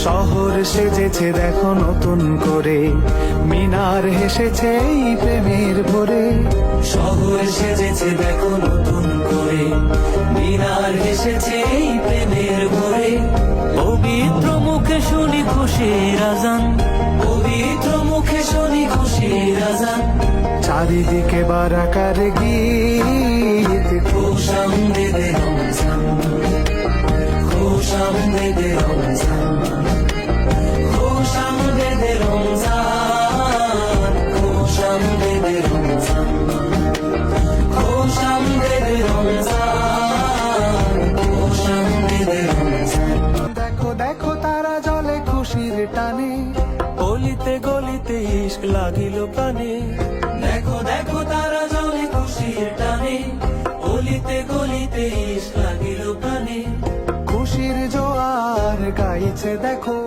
শহর সেজেছে দেখো নতুন করে, মিনার হেসেছে এই প্রেমের ভোরে। শহর সেজেছে দেখো নতুন করে, মিনার হেসেছে এই প্রেমের ভোরে। পবিত্র মুখে শুনি খুশির আজান, পবিত্র মুখে শুনি খুশির আজান। চারিদিকে বারাকার গীত, খুশ আমদেদে রমজান, খুশ আমদেদে রমজান, খুশ আমদেদে রমজান, খুশ আমদেদে রমজান, খুশ আমদেদে রমজান, খুশ আমদেদে রমজান। দেখো দেখো তারা জলে খুশির টানে, গলিতে গলিতে ইশক লাগিল প্রাণে। দেখো দেখো তারা জলে খুশির টানে, গলিতে গলিতে ইশক লাগিল প্রাণে। খুশির জোয়ার গাইছে দেখো,